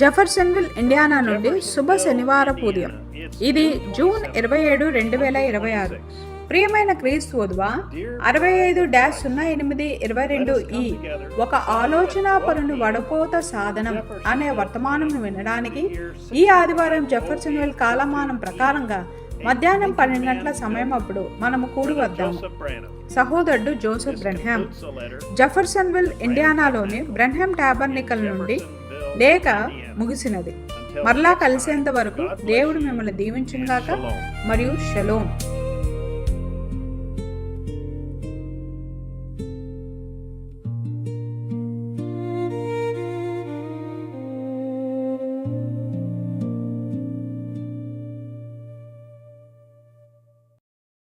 Jeffersonville, Indiana నుండి శుభ శనివారపు ఉదయం. ఇది జూన్ 27, 2026. ప్రియమైన క్రీస్తు వధువా, 65-08-22 ఒక ఆలోచనాపరుని వడపోత సాధనం అనే వర్తమానం వినడానికి ఈ ఆదివారం జెఫర్సన్విల్ కాలమానం ప్రకారంగా మధ్యాహ్నం 12 గంటల సమయం అప్పుడు మనము కూడి వద్దాము. సహోదరుడు Joseph Branham, Jeffersonville, ఇండియానాలోని Branham tabernacle నుండి లేఖ ముగిసినది. మరలా కలిసేంత వరకు దేవుడు మిమ్మల్ని దీవించుగాక మరియు షలోమ్.